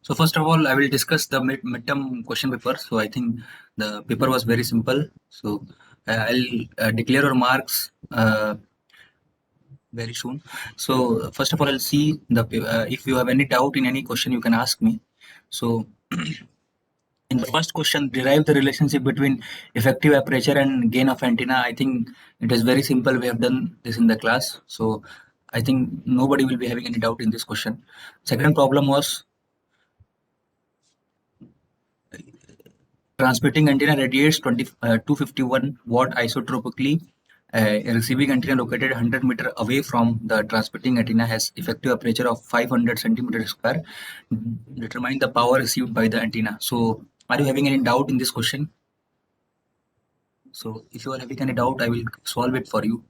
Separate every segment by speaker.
Speaker 1: So first of all, I will discuss the midterm question paper. So I think the paper was very simple. So I'll declare your marks very soon. So first of all, I'll see if you have any doubt in any question, you can ask me. So in the first question, derive the relationship between effective aperture and gain of antenna. I think it is very simple. We have done this in the class. So I think nobody will be having any doubt in this question. Second problem was transmitting antenna radiates 251 watt isotropically. A receiving antenna located 100 meter away from the transmitting antenna has effective aperture of 500 centimeter square. Determine the power received by the antenna. So, are you having any doubt in this question? So, if you are having any doubt, I will solve it for you.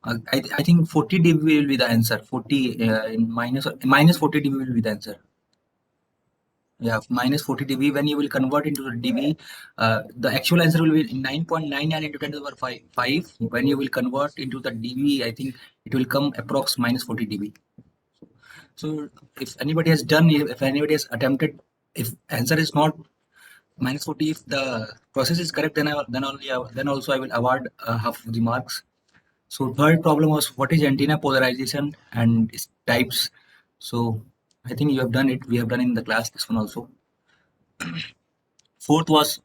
Speaker 1: I think 40 dB will be the answer. 40 in minus 40 dB will be the answer. Yeah, minus 40 dB. When you will convert into the dB, the actual answer will be 9.99 into 10 to the power 5. When you will convert into the dB, I think it will come approx minus 40 dB. So if anybody has done, if anybody has attempted, if answer is not minus 40, if the process is correct, then also I will award half of the marks. So third problem was what is antenna polarization and its types. So I think you have done it. We have done in the class this one also. Fourth was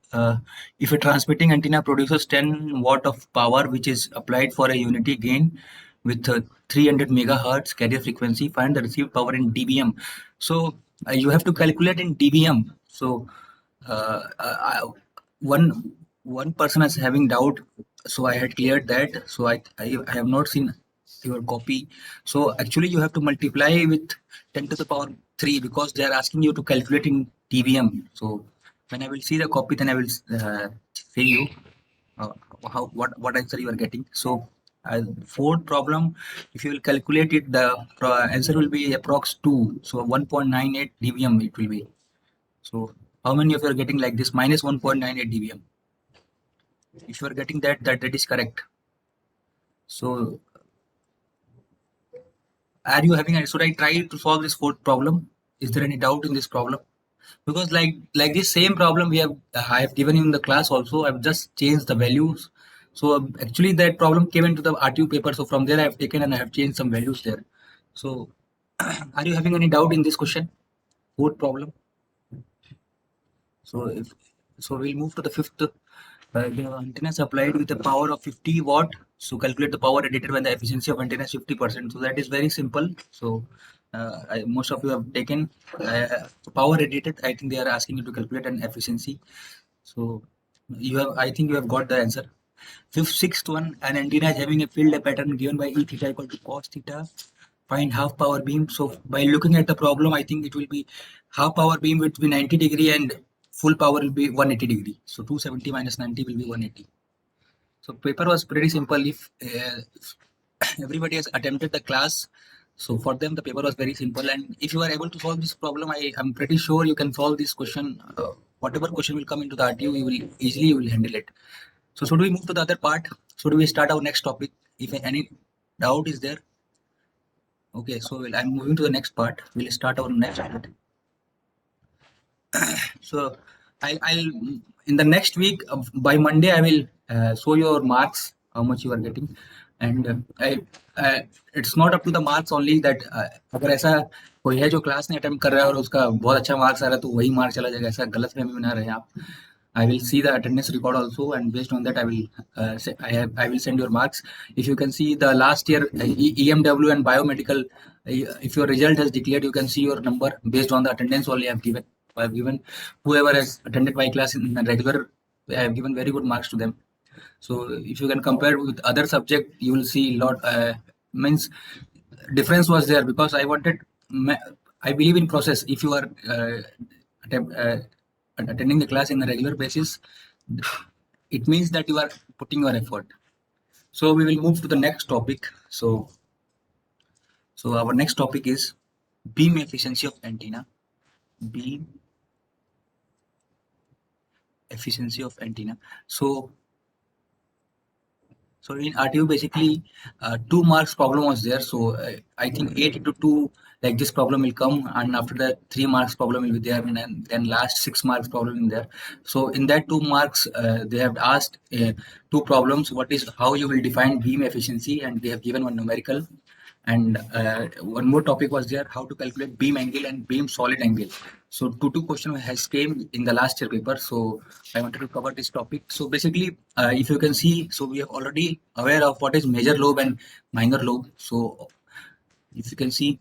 Speaker 1: if a transmitting antenna produces 10 watt of power which is applied for a unity gain with 300 megahertz carrier frequency, find the received power in dBm. So you have to calculate in dBm. So one one person is having doubt, so I had cleared that. So I have not seen your copy. So actually you have to multiply with 10 to the power 3 because they are asking you to calculate in dBm. So when I will see the copy, then I will say you uh, what answer you are getting. So fourth problem, if you will calculate it, the answer will be approx 2. So 1.98 dBm it will be. So how many of you are getting like this minus 1.98 dBm? If you are getting that is correct. So are you having should I try to solve this fourth problem? Is there any doubt in this problem? Because like this same problem we have I have given you in the class also. I've just changed the values. So actually that problem came into the RTU paper. So from there I have taken and I have changed some values there. So are you having any doubt in this question? Fourth problem. So if so, we'll move to the fifth. The antenna is applied with a power of 50 watt. So calculate the power radiated when the efficiency of antenna is 50%. So that is very simple. So most of you have taken power radiated. I think they are asking you to calculate an efficiency. So you have, I think you have got the answer. Sixth one, an antenna is having a field pattern given by E theta equal to cos theta. Find half power beam. So by looking at the problem, I think it will be half power beam will be 90 degree and full power will be 180 degree. So 270 minus 90 will be 180. So paper was pretty simple. If everybody has attempted the class, so for them the paper was very simple. And if you are able to solve this problem, I am pretty sure you can solve this question. Whatever question will come into the RTU, you will handle it. So should we move to the other part? Should we start our next topic? If any doubt is there, okay. So I'm moving to the next part. We'll start our next part. So I'll in the next week by Monday I will show your marks how much you are getting, and it's not up to the marks only that अगर ऐसा कोई है जो class नहीं attempt कर रहा है और उसका बहुत अच्छा मार्क्स आ रहा है तो वही मार्क चला जाएगा ऐसा गलत फहमी में ना रहे आप. I will see the attendance record also, and based on that, I will send your marks. If you can see the last year EMW and biomedical, if your result has declared, you can see your number based on the attendance only I have given. I have given whoever has attended my class in the regular, I have given very good marks to them. So if you can compare with other subject, you will see a lot. Means difference was there because I wanted. I believe in process. If you are attending the class in a regular basis, it means that you are putting your effort. So we will move to the next topic. So our next topic is beam efficiency of antenna. Beam efficiency of antenna. So in RTU basically 2 marks problem was there. So I think 8 into 2 like this problem will come, and after that 3 marks problem will be there, and then last 6 marks problem in there. So in that 2 marks, they have asked 2 problems. What is how you will define beam efficiency, and they have given one numerical. And one more topic was there, how to calculate beam angle and beam solid angle. So two question has came in the last year paper, so I wanted to cover this topic. So basically, if you can see, so we are already aware of what is major lobe and minor lobe. So if you can see,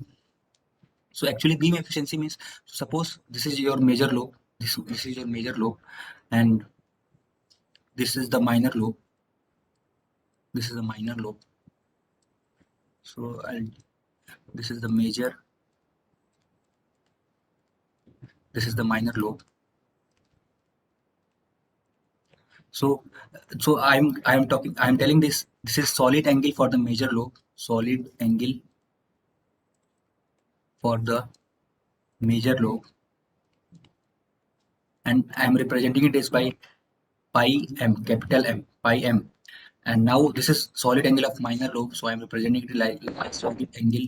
Speaker 1: so actually beam efficiency means, suppose this is your major lobe, this is your major lobe, and this is the minor lobe, this is the minor lobe. So this is the major, this is the minor lobe. So I'm telling this is solid angle for the major lobe, solid angle for the major lobe, and I'm representing it as by pi m, capital M, pi m. And now this is solid angle of minor lobe, so I'm representing it like solid angle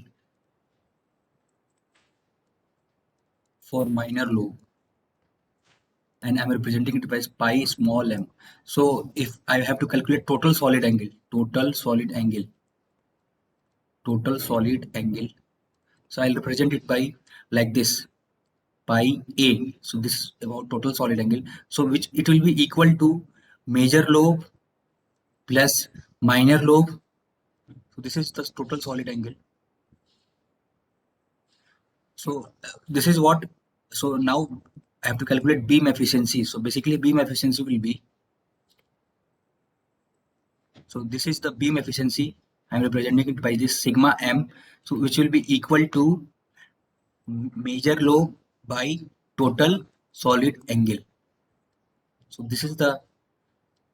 Speaker 1: for minor lobe, and I'm representing it by pi small m. So if I have to calculate total solid angle, total solid angle, so I'll represent it by like this, pi a. So this is about total solid angle. So which it will be equal to major lobe plus minor lobe. So this is the total solid angle. So this is what. So now I have to calculate beam efficiency. So basically beam efficiency will be. So this is the beam efficiency. I am representing it by this sigma m. So which will be equal to major lobe by total solid angle. So this is the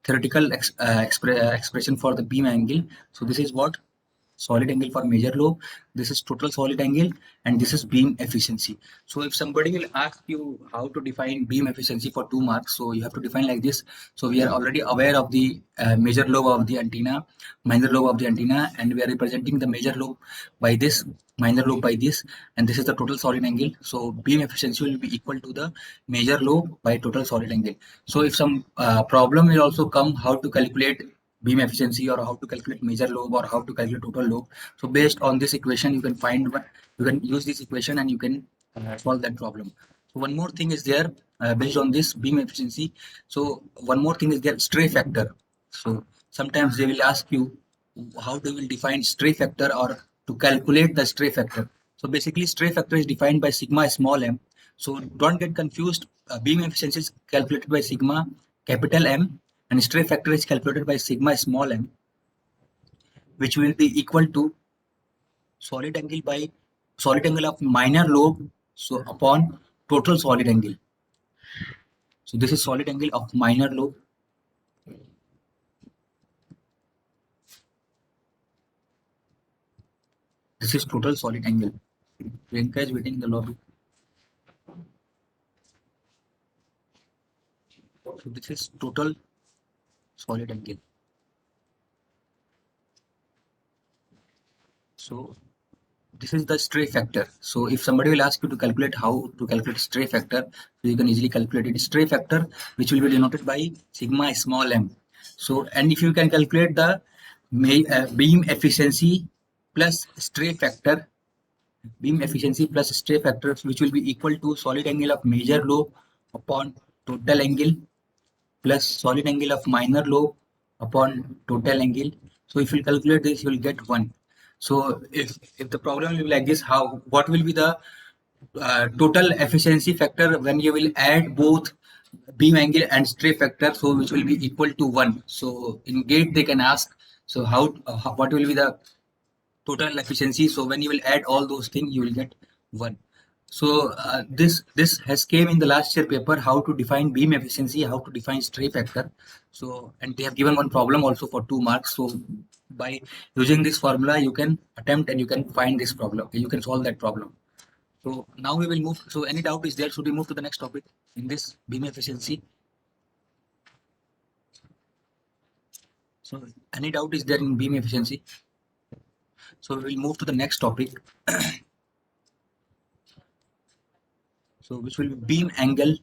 Speaker 1: theoretical expression for the beam angle. So this is what solid angle for major lobe, this is total solid angle, and this is beam efficiency. So if somebody will ask you how to define beam efficiency for 2 marks, so you have to define like this. So we are already aware of the major lobe of the antenna, minor lobe of the antenna, and we are representing the major lobe by this, minor lobe by this, and this is the total solid angle. So beam efficiency will be equal to the major lobe by total solid angle. So if some problem will also come, how to calculate beam efficiency, or how to calculate major lobe, or how to calculate total lobe. So based on this equation, you can find one, you can use this equation and you can solve that problem. So one more thing is there, based on this beam efficiency. So one more thing is there, stray factor. So sometimes they will ask you how they will define stray factor, or to calculate the stray factor. So basically stray factor is defined by sigma small m. So don't get confused. Beam efficiency is calculated by sigma capital M, and stray factor is calculated by sigma small m, which will be equal to solid angle by solid angle of minor lobe, so upon total solid angle. So this is solid angle of minor lobe. This is total solid angle. Priyanka is waiting in the lobby. So this is total solid angle. So this is the stray factor. So if somebody will ask you to calculate how to calculate stray factor, so you can easily calculate it. Stray factor, which will be denoted by sigma small m. So, and if you can calculate the beam efficiency plus stray factor, beam efficiency plus stray factors, which will be equal to solid angle of major lobe upon total angle plus solid angle of minor lobe upon total angle. So if you calculate this, you will get 1. So if the problem will be like this, how, what will be the total efficiency factor when you will add both beam angle and stray factor, so which will be equal to 1. So in GATE they can ask, so what will be the total efficiency? So when you will add all those things, you will get 1. So this has came in the last year paper, how to define beam efficiency, how to define stray factor. So, and they have given one problem also for 2 marks. So by using this formula, you can attempt and you can find this problem, you can solve that problem. So now we will move. So any doubt is there? Should we move to the next topic in this beam efficiency? So any doubt is there in beam efficiency? So we will move to the next topic. So which will be beam angle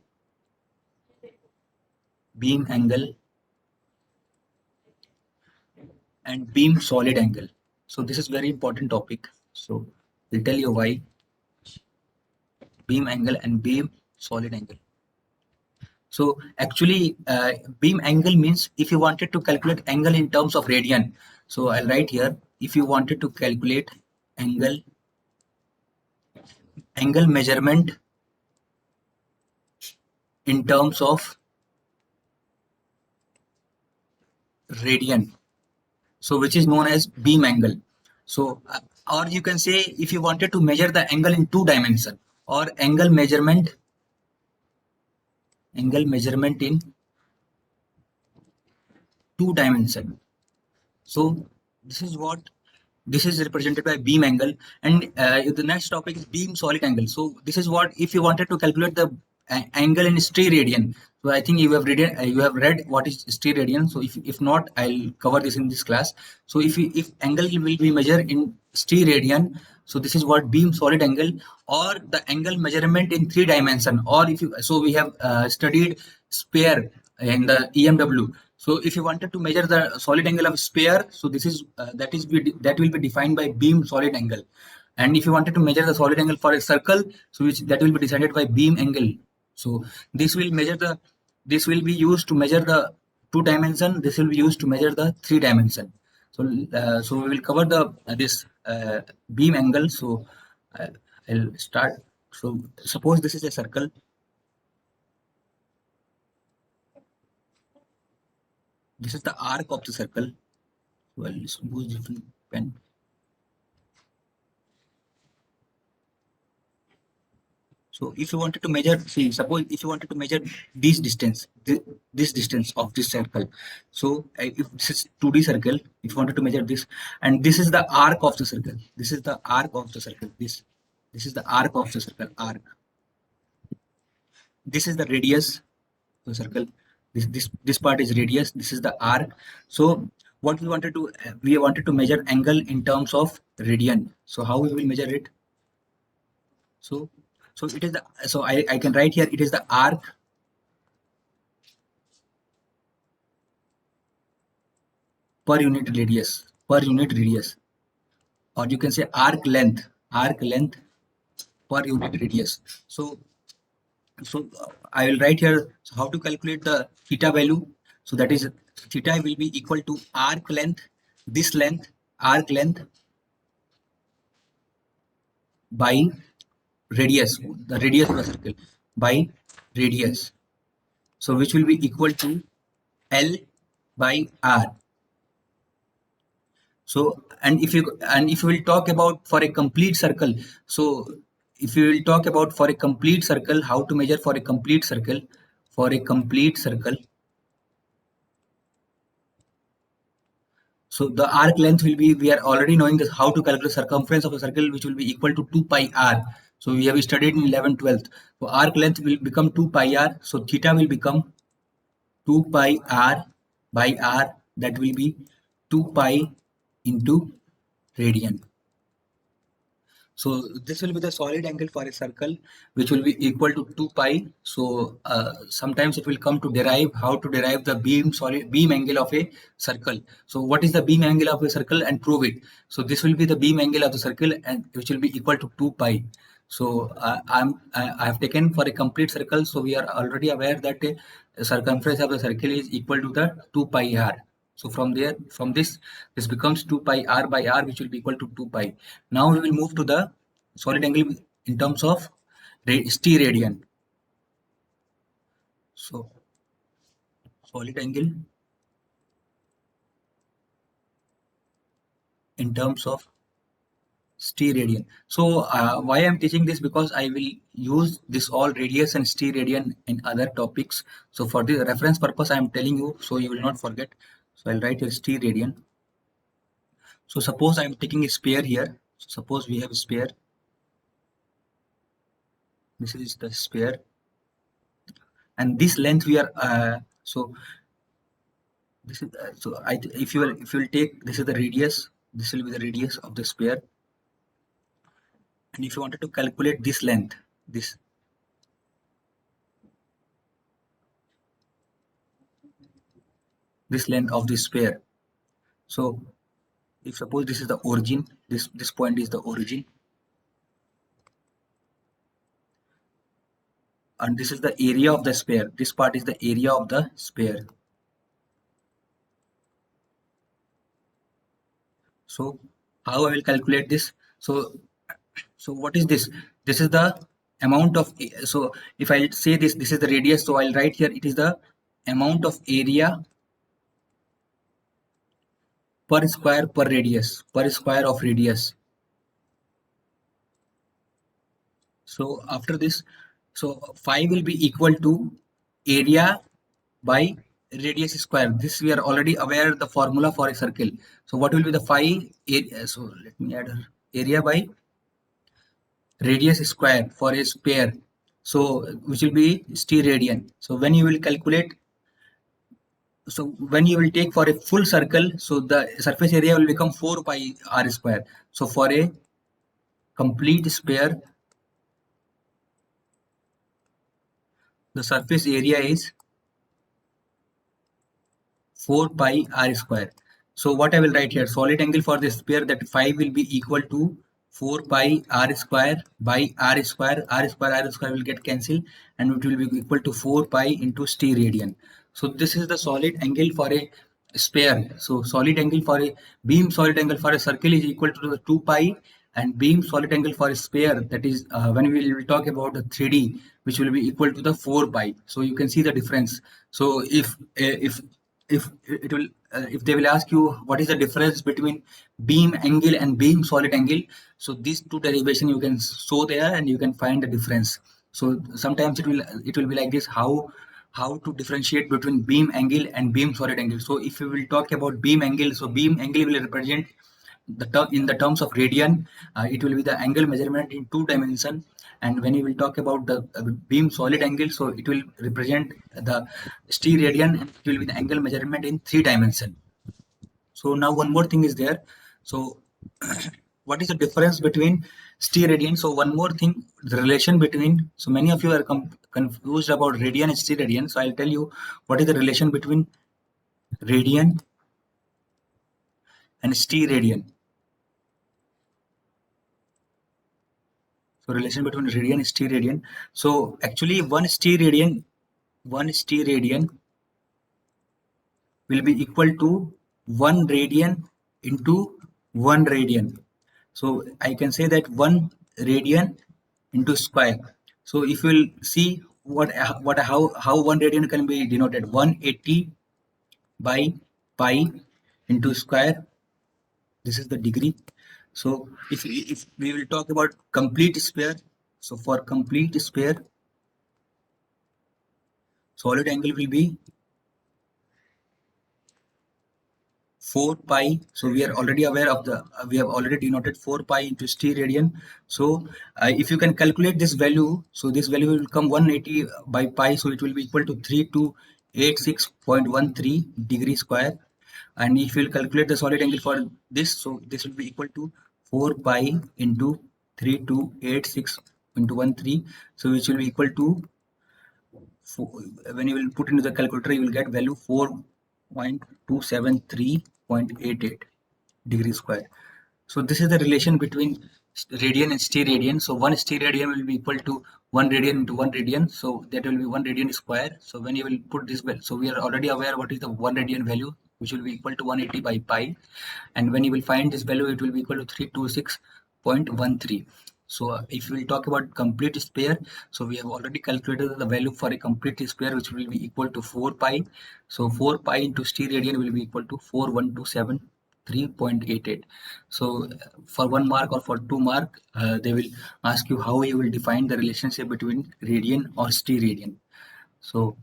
Speaker 1: and beam solid angle. So this is very important topic. So I'll tell you why beam angle and beam solid angle. So actually, beam angle means if you wanted to calculate angle in terms of radian. So I'll write here, if you wanted to calculate angle measurement in terms of radian, so which is known as beam angle. So or you can say if you wanted to measure the angle in 2 dimension, or angle measurement in 2 dimension. So this is what this is represented by beam angle. And the next topic is beam solid angle. So this is what if you wanted to calculate the angle in steradian. So I think you have read what is steradian. So if not, I'll cover this in this class. So if angle will be measured in steradian, so this is what beam solid angle, or the angle measurement in 3 dimension. Or if you, so we have studied sphere in the EMW. So if you wanted to measure the solid angle of sphere, so this is that will be defined by beam solid angle. And if you wanted to measure the solid angle for a circle, so which that will be decided by beam angle. So this will be used to measure the 2 dimension. This will be used to measure the 3 dimension. So we will cover the this beam angle. So uh, I'll start. So suppose this is a circle. This is the arc of the circle. Well, let's use different pen. So if you wanted to measure, see, suppose if you wanted to measure this distance of this circle. So if this is 2D circle, if you wanted to measure this, and this is the arc of the circle. This is the arc of the circle. This is the arc of the circle. Arc. This is the radius of the circle. This part is radius. This is the arc. So what we wanted to measure angle in terms of radian. So how we will measure it? So it is the, so I can write here, it is the arc per unit radius, or you can say arc length per unit radius. So I will write here, so how to calculate the theta value. So that is theta will be equal to arc length, this length, arc length by radius, the radius of the circle, by radius. So which will be equal to L by R. So and if you will talk about for a complete circle, so if you will talk about for a complete circle, how to measure for a complete circle, so the arc length will be, we are already knowing this, how to calculate circumference of a circle, which will be equal to 2 pi r. So we have studied in 11 12th. So arc length will become 2 pi r. So theta will become 2 pi r by r, that will be 2 pi into radian. So this will be the solid angle for a circle, which will be equal to 2 pi. So sometimes it will come to derive, how to derive the beam angle of a circle. So what is the beam angle of a circle, and prove it. So this will be the beam angle of the circle, and which will be equal to 2 pi. So I have taken for a complete circle. So we are already aware that a circumference of the circle is equal to the 2 pi r. So from this becomes 2 pi r by r, which will be equal to 2 pi. Now we will move to the solid angle in terms of steradian. So solid angle in terms of steradian. So why I'm teaching this, because I will use this all radius and steradian in other topics. So for the reference purpose, I am telling you, so you will not forget. So I'll write here steradian. So suppose I'm taking a sphere here. So suppose we have a sphere. This is the sphere, and this length we are so this is if you will take, this is the radius. This will be the radius of the sphere. And if you wanted to calculate this length, this this length of this sphere. So if suppose this is the origin, this point is the origin, and this is the area of the sphere. This part is the area of the sphere. So how I will calculate this? So what is this? This is the amount of, so if I say this is the radius, so I'll write here it is the amount of area per square per radius, per square of radius. So after this, so phi will be equal to area by radius square. This we are already aware the formula for a circle. So what will be the phi area? So let me add area by radius square for a sphere. So which will be steradian. So when you will calculate, so when you will take for a full circle, so the surface area will become 4 pi r square. So for a complete sphere, the surface area is 4 pi r square. So what I will write here, solid angle for the sphere, that phi will be equal to 4 pi r square by r square. R square will get cancelled, and it will be equal to 4 pi into steradian. So this is the solid angle for a sphere. So solid angle for a beam, solid angle for a circle is equal to the 2 pi, and beam solid angle for a sphere, that is when we will talk about the 3D, which will be equal to the 4 pi. So you can see the difference. So if it will if they will ask you what is the difference between beam angle and beam solid angle, so these two derivation you can show there and you can find the difference. So sometimes it will be like this, how to differentiate between beam angle and beam solid angle. So if we will talk about beam angle, so beam angle will represent the term in the terms of radian. It will be the angle measurement in 2 dimension, and when you will talk about the beam solid angle, so it will represent the steradian, and it will be the angle measurement in 3 dimension. So now one more thing is there. So what is the difference between steradian? So one more thing, the relation between, so many of you are confused about radian and steradian. So I'll tell you what is the relation between radian and steradian. So relation between radian and steradian. So actually one steradian will be equal to 1 radian into 1 radian. So I can say that 1 radian into square. So if you will see how 1 radian can be denoted, 180 by pi into square. This is the degree. So if we will talk about complete sphere, so for complete sphere, solid angle will be 4 pi. So we are already aware of the we have already denoted 4 pi into steradian. So if you can calculate this value, so this value will come 180 by pi, so it will be equal to 3286.13 degree square. And if you will calculate the solid angle for this, so this will be equal to 4 pi into 3286 into 13, so which will be equal to when you will put into the calculator, you will get value 4.273.88 degree square. So this is the relation between radian and steradian. So 1 steradian will be equal to 1 radian into 1 radian. So that will be 1 radian square. So when you will put this value, so we are already aware what is the 1 radian value, which will be equal to 180 by pi. And when you will find this value, it will be equal to 326.13. So if we will talk about complete sphere, so we have already calculated the value for a complete sphere, which will be equal to 4 pi. So 4 pi into steradian will be equal to 4127.388. So for 1 mark or for 2 mark, they will ask you how you will define the relationship between radian or steradian. So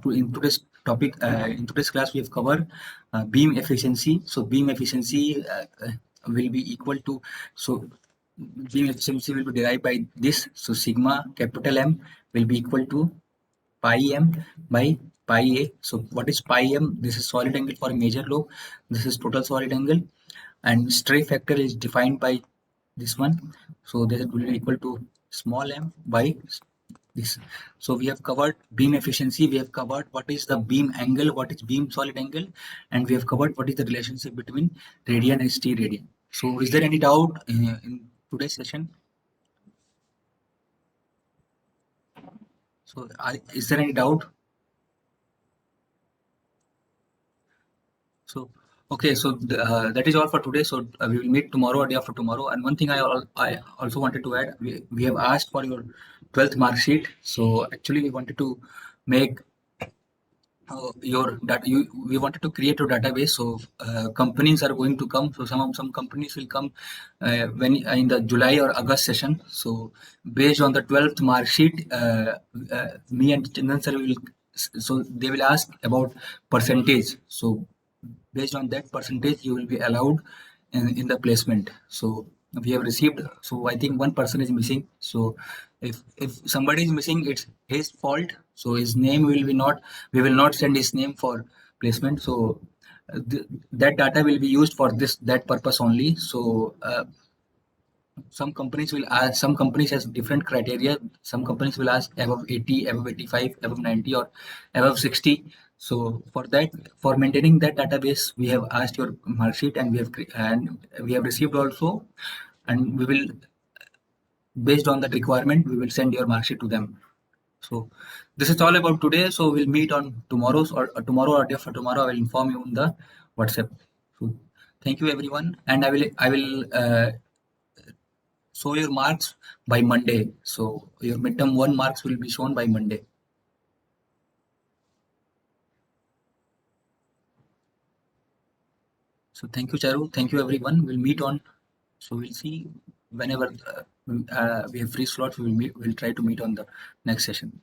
Speaker 1: in today's topic, in today's class, we have covered beam efficiency. So beam efficiency will be equal to, so beam efficiency will be derived by this. So sigma capital M will be equal to pi M by pi A. So what is pi M? This is solid angle for a major lobe. This is total solid angle, and stray factor is defined by this one. So this will be equal to small m by this. So we have covered beam efficiency, we have covered what is the beam angle, what is beam solid angle, and we have covered what is the relationship between radian and st radian. So is there any doubt in today's session? So is there any doubt? So okay, so that is all for today. So we will meet tomorrow or day after tomorrow. And one thing I also wanted to add, we have asked for your 12th mark sheet. So actually we wanted to make your data. We wanted to create a database. So companies are going to come. So some companies will come when in the July or August session. So based on the 12th mark sheet, me and Chandan sir will. So they will ask about percentage. So based on that percentage you will be allowed in the placement. So we have received, so I think one person is missing. So if somebody is missing, it's his fault. So his name will be not, we will not send his name for placement. So that data will be used for that purpose only. So some companies will ask, some companies has different criteria. Some companies will ask above 80, above 85, above 90, or above 60. So for that, for maintaining that database, we have asked your mark sheet, and we have received also, and we will, based on that requirement, we will send your mark sheet to them. So this is all about today. So we'll meet on tomorrow's or tomorrow or day after tomorrow. I will inform you on the WhatsApp. So thank you everyone, and I will show your marks by Monday. So your midterm 1 marks will be shown by Monday. So thank you, Charu. Thank you, everyone. We'll meet on. So we'll see whenever we have free slots. We will meet. We'll try to meet on the next session.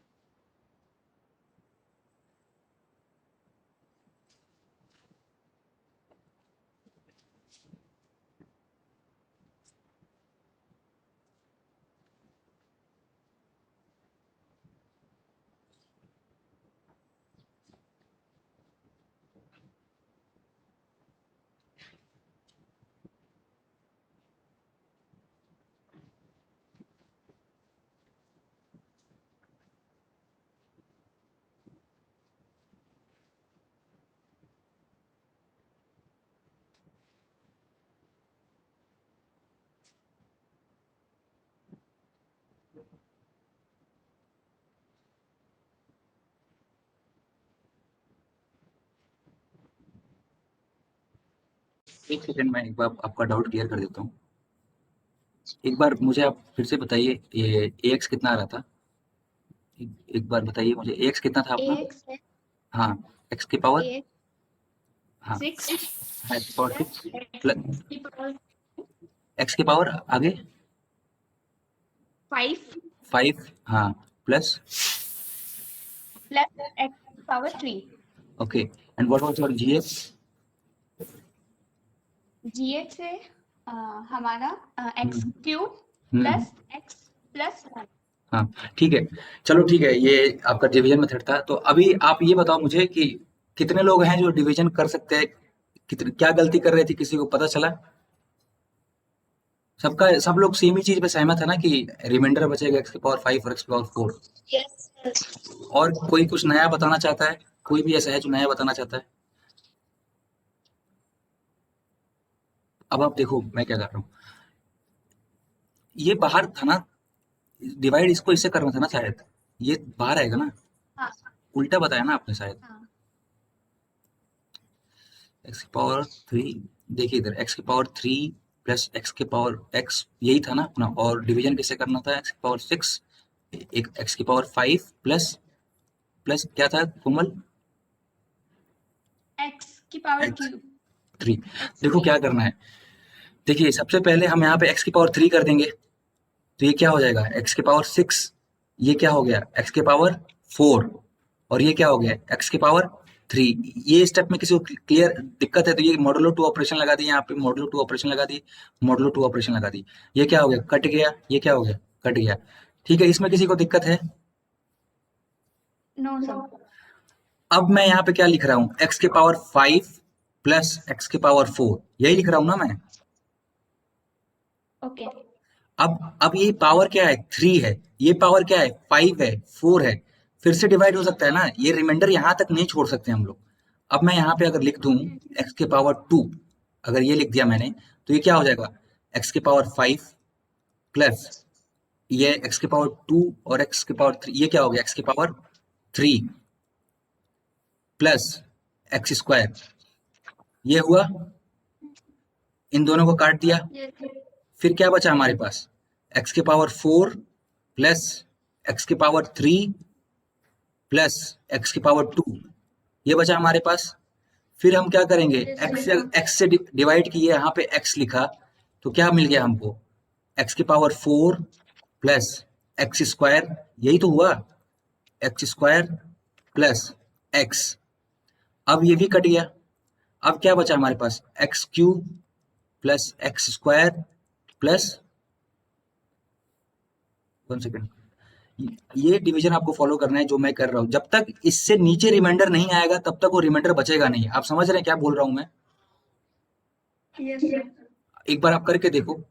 Speaker 1: एक second में एक बार आपका doubt clear कर देता हूँ. एक बार मुझे आप फिर से बताइए, ये AX कितना आ रहा था? एक बार बताइए मुझे, AX कितना था अपना?
Speaker 2: AX है
Speaker 1: हाँ, X की पावर?
Speaker 2: AX
Speaker 1: हाँ,
Speaker 2: 6
Speaker 1: X की पावर 6 प्लस
Speaker 2: की पावर
Speaker 1: X की पावर आगे
Speaker 2: 5
Speaker 1: 5, हाँ, प्लस
Speaker 2: प्लस X की power 3.
Speaker 1: Okay. And what was your GX?
Speaker 2: GX है हमारा X क्यूब
Speaker 1: हम्म,
Speaker 2: प्लस X प्लस 1.
Speaker 1: हाँ, ठीक है. चलो ठीक है, ये आपका डिवीजन मेथड था. तो अभी आप ये बताओ मुझे कि कितने लोग हैं जो डिवीजन कर सकते हैं? कितने, क्या गलती कर रहे थे, किसी को पता चला? सब लोग सेम ही चीज पे सहमत है ना कि रिमाइंडर बचेगा x की पावर 5 और x की पावर 4.
Speaker 2: यस
Speaker 1: और कोई कुछ नया बताना चाहता है? कोई भी ऐसा है जो नया बताना चाहता है? अब आप देखो मैं क्या कर रहा हूँ. ये बाहर था ना, डिवाइड इसको इससे करना था ना शायद. ये बाहर आएगा ना,
Speaker 2: हाँ
Speaker 1: उल्टा बताया ना आपने शायद.
Speaker 2: हाँ
Speaker 1: x की पावर 3, देखिए इधर x की पावर 3 प्लस x की पावर x, यही था ना अपना. और डिवीजन किससे करना था? x की पावर 6, एक x की पावर 5 प्लस प्लस क्या था कोमल?
Speaker 2: X की पावर
Speaker 1: x
Speaker 2: क्यूब
Speaker 1: 3. देखो क्या करना है. देखिए सबसे पहले हम यहाँ पे x की पावर 3 कर देंगे. तो ये क्या हो जाएगा? x की पावर 6. ये क्या हो गया? x की पावर 4. और ये क्या हो गया? x की पावर 3. ये स्टेप में किसी को क्लियर दिक्कत है तो ये मॉडुलो 2 ऑपरेशन लगा दिए. यहाँ पे मॉडुलो 2 ऑपरेशन लगा दिए, मॉडुलो 2 ऑपरेशन लगा दी. ये क्या हो गया? कट गया. ये क्या हो गया? कट गया. ठीक है, इसमें किसी को दिक्कत है?
Speaker 2: No sir.
Speaker 1: अब मैं यहाँ पे क्या लिख रहा हूँ? x की पावर 5 प्लस x की पावर 4, यही लिख रहा हूँ ना मैं.
Speaker 2: ओके
Speaker 1: अब ये पावर क्या है? 3 है. ये पावर क्या है, 5 है, 4 है, फिर से डिवाइड हो सकता है ना, ये रिमाइंडर यहाँ तक नहीं छोड़ सकते हम लोग। अब मैं यहाँ पे अगर लिख दूं x के पावर 2, अगर ये लिख दिया मैंने, तो ये क्या हो जाएगा, x के पावर 5 प्लस ये x के पावर 2 और x के पावर 3, ये क्या हो गया, x के पावर 3 प्लस एक्स स्क्वायर, ये हुआ, इन दोनों को काट दिया,
Speaker 2: yes,
Speaker 1: फिर क्या बचा हमारे पास, x के पावर 4 प्लस x के पावर 3 प्लस x की पावर 2, ये बचा हमारे पास। फिर हम क्या करेंगे, x से डिवाइड किए, यहाँ पे x लिखा, तो क्या मिल गया हमको, x की पावर 4 प्लस एक्स स्क्वायर, यही तो हुआ, एक्स स्क्वायर प्लस एक्स। अब ये भी कट गया, अब क्या बचा हमारे पास, x cube plus x square plus, 1 second, ये डिवीजन आपको फॉलो करना है जो मैं कर रहा हूं, जब तक इससे नीचे रिमाइंडर नहीं आएगा तब तक वो रिमाइंडर बचेगा नहीं। आप समझ रहे हैं क्या बोल रहा हूं मैं,
Speaker 2: yes,
Speaker 1: एक बार आप करके देखो,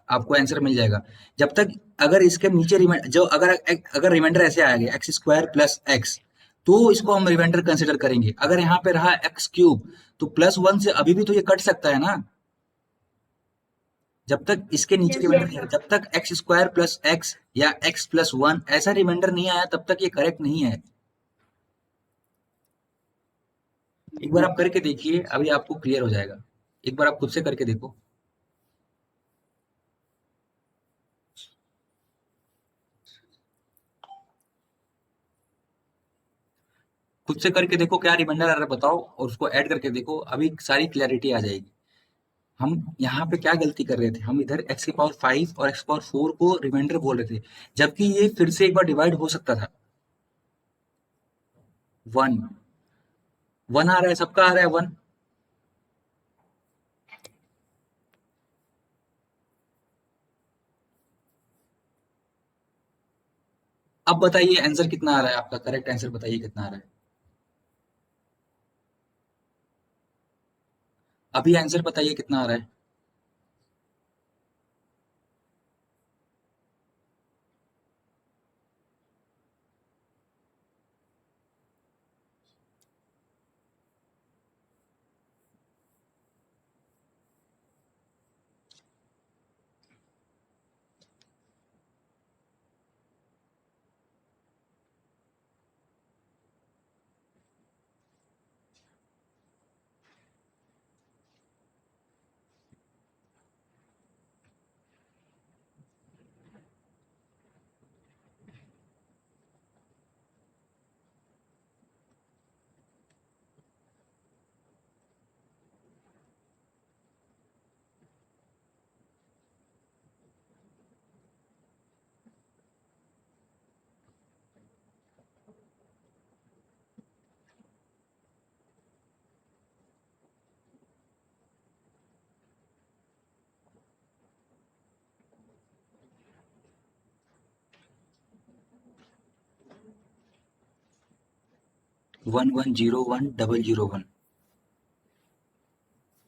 Speaker 1: आपको आंसर मिल जाएगा। जब तक अगर इसके नीचे रिमाइंडर जो अगर अगर रिमाइंडर ऐसे आएगा एक्स स्क्वायर प्लस एक्स, तो इसको हम रिमाइंडर कंसिडर करेंगे। अगर यहाँ पे रहा एक्स क्यूब, तो +1 से अभी भी तो ये कट सकता है ना, जब तक इसके नीचे
Speaker 2: yes,
Speaker 1: रिमाइंडर नहीं आया, जब तक एक्स स्क्वायर प्लस एक्स या एक्स प्लस 1 ऐसा रिमाइंडर नहीं आया तब तक ये करेक्ट नहीं है। एक बार आप करके देखिए, अभी आपको क्लियर हो जाएगा, एक बार आप खुद से करके देखो। खुद से करके देखो क्या रिमाइंडर आ रहा है बताओ, और उसको ऐड करके देखो, अभी सारी क्लैरिटी आ जाएगी। हम यहाँ पे क्या गलती कर रहे थे, हम इधर x की पावर 5 और x की पावर 4 को रिमाइंडर बोल रहे थे, जबकि ये फिर से एक बार डिवाइड हो सकता था। 1 1 आ रहा है, सबका आ रहा है 1। अब बताइए आंसर कितना आ रहा है, आपका करेक्ट आंसर बताइए कितना आ रहा है। अभी आंसर बताइए कितना आ रहा है। One one zero one double zero one,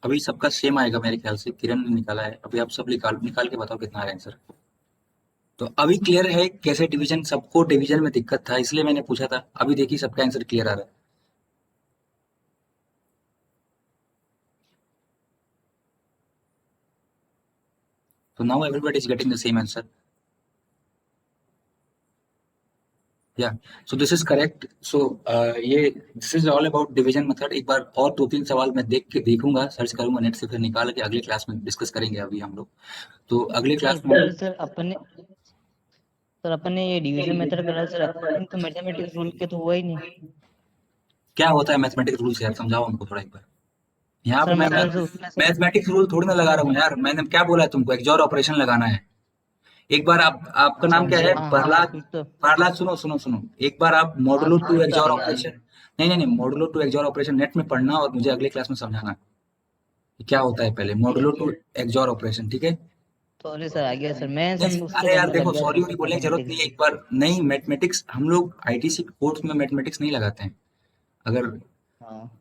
Speaker 1: अभी सबका सेम आएगा मेरे ख्याल से, किरण ने निकाला है, अभी आप सब निकाल निकाल के बताओ कितना आ रहा है आंसर। तो अभी क्लियर है कैसे डिवीजन, सबको डिवीजन में दिक्कत था इसलिए मैंने पूछा था, अभी देखिए सबका आंसर क्लियर आ रहा है। So now everybody is getting the same answer. Yeah. So this is correct. So ये this is all about division method। एक बार और 2-3 सवाल मैं देख के देखूंगा, सर्च करूंगा नेट से, फिर निकाल के अगले क्लास में डिस्कस करेंगे अभी हम लोग। तो अगले क्लास में
Speaker 3: सर अपन ने ये डिवीजन मेथड करा सर, अपन तो मैथमेटिक्स रूल के तो हुआ ही नहीं।
Speaker 1: क्या होता है मैथमेटिक्स रूल्स यार, समझाओ हमको थोड़ा एक बार। यहाँ पे
Speaker 3: सर
Speaker 1: मैं
Speaker 3: मतलब जो उसमें से
Speaker 1: मैथमेटिक्स रूल थोड़ी ना लगा रहा हूँ यार, मैंने क्या बोला है तुमको, एक जोर ऑपरेशन लगाना है। एक बार आप, आपका
Speaker 3: अच्छा
Speaker 1: नाम क्या है,
Speaker 3: हाँ हाँ
Speaker 1: प्रहलाद,
Speaker 3: कुछ तो
Speaker 1: प्रहलाद सुनो सुनो सुनो, एक बार आप
Speaker 3: हाँ
Speaker 1: मॉडुलो टू
Speaker 3: कुछ तो
Speaker 1: एक्सओर
Speaker 3: आया है।
Speaker 1: ऑपरेशन, नहीं नहीं नहीं, modulo two XOR operation net में पढ़ना और मुझे अगले क्लास में समझाना कि क्या होता है पहले
Speaker 3: ठीक
Speaker 1: मॉडुलो
Speaker 3: है
Speaker 1: टू एक्सओर ऑपरेशन, ठीक है।
Speaker 3: सॉरी सर आ गया सर, मैं
Speaker 1: नहीं
Speaker 3: सब उसके
Speaker 1: अरे यार
Speaker 3: करने
Speaker 1: देखो,
Speaker 3: लग गया
Speaker 1: सॉरी
Speaker 3: सर
Speaker 1: वॉरी बोलने की जरूरत नहीं है,
Speaker 3: मैथमेटिक्स।
Speaker 1: एक बार नहीं, मैथमेटिक्स हम लोग आईटीसी कोर्स में मैथमेटिक्स नहीं लगाते हैं। अगर
Speaker 3: हाँ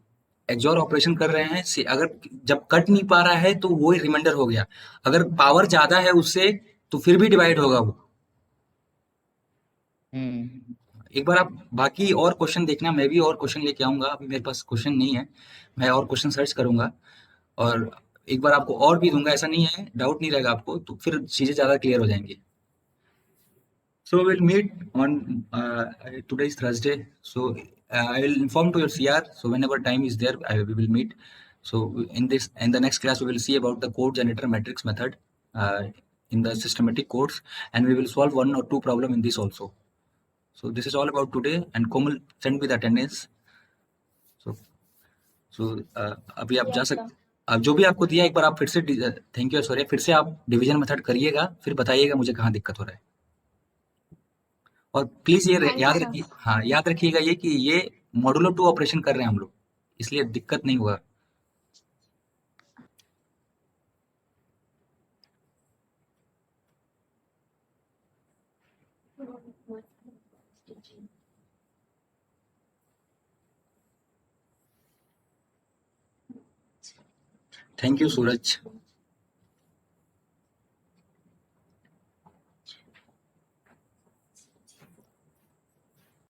Speaker 1: एक्सओर ऑपरेशन कर रहे हैं अगर जब कट नहीं पा रहा है तो वो रिमाइंडर हो गया, अगर पावर ज्यादा है उससे तो फिर भी डिवाइड होगा वो।
Speaker 3: हम्म
Speaker 1: एक बार आप बाकी और क्वेश्चन देखना, मैं भी और क्वेश्चन लेके आऊंगा, अभी मेरे पास क्वेश्चन नहीं है, मैं और क्वेश्चन सर्च करूंगा और एक बार आपको और भी दूंगा, ऐसा नहीं है, डाउट नहीं रहेगा आपको, तो फिर चीजें ज्यादा क्लियर हो जाएंगी. So we'll meet on today is Thursday. So I will inform to your CR. So whenever time is there, we will meet. So in the next class we will see about the code generator matrix method uh, in the systematic codes, and we will solve one or two problem in this also. So this is all about today. And Komal send me the attendance. So अभी आप जा सकते, अब जो भी आपको दिया एक बार आप फिर से थैंक यू सॉरी, फिर से आप डिवीजन मेथड करिएगा, फिर बताइएगा मुझे कहाँ दिक्कत हो रहा है. और प्लीज ये
Speaker 2: Thank you,
Speaker 1: याद
Speaker 2: sir.
Speaker 1: रखिए, हाँ याद रखिएगा ये कि ये मॉडुलो 2 ऑपरेशन कर रहे हैं हम लोग, इसलिए दिक्कत नहीं होगा. Thank you Suraj.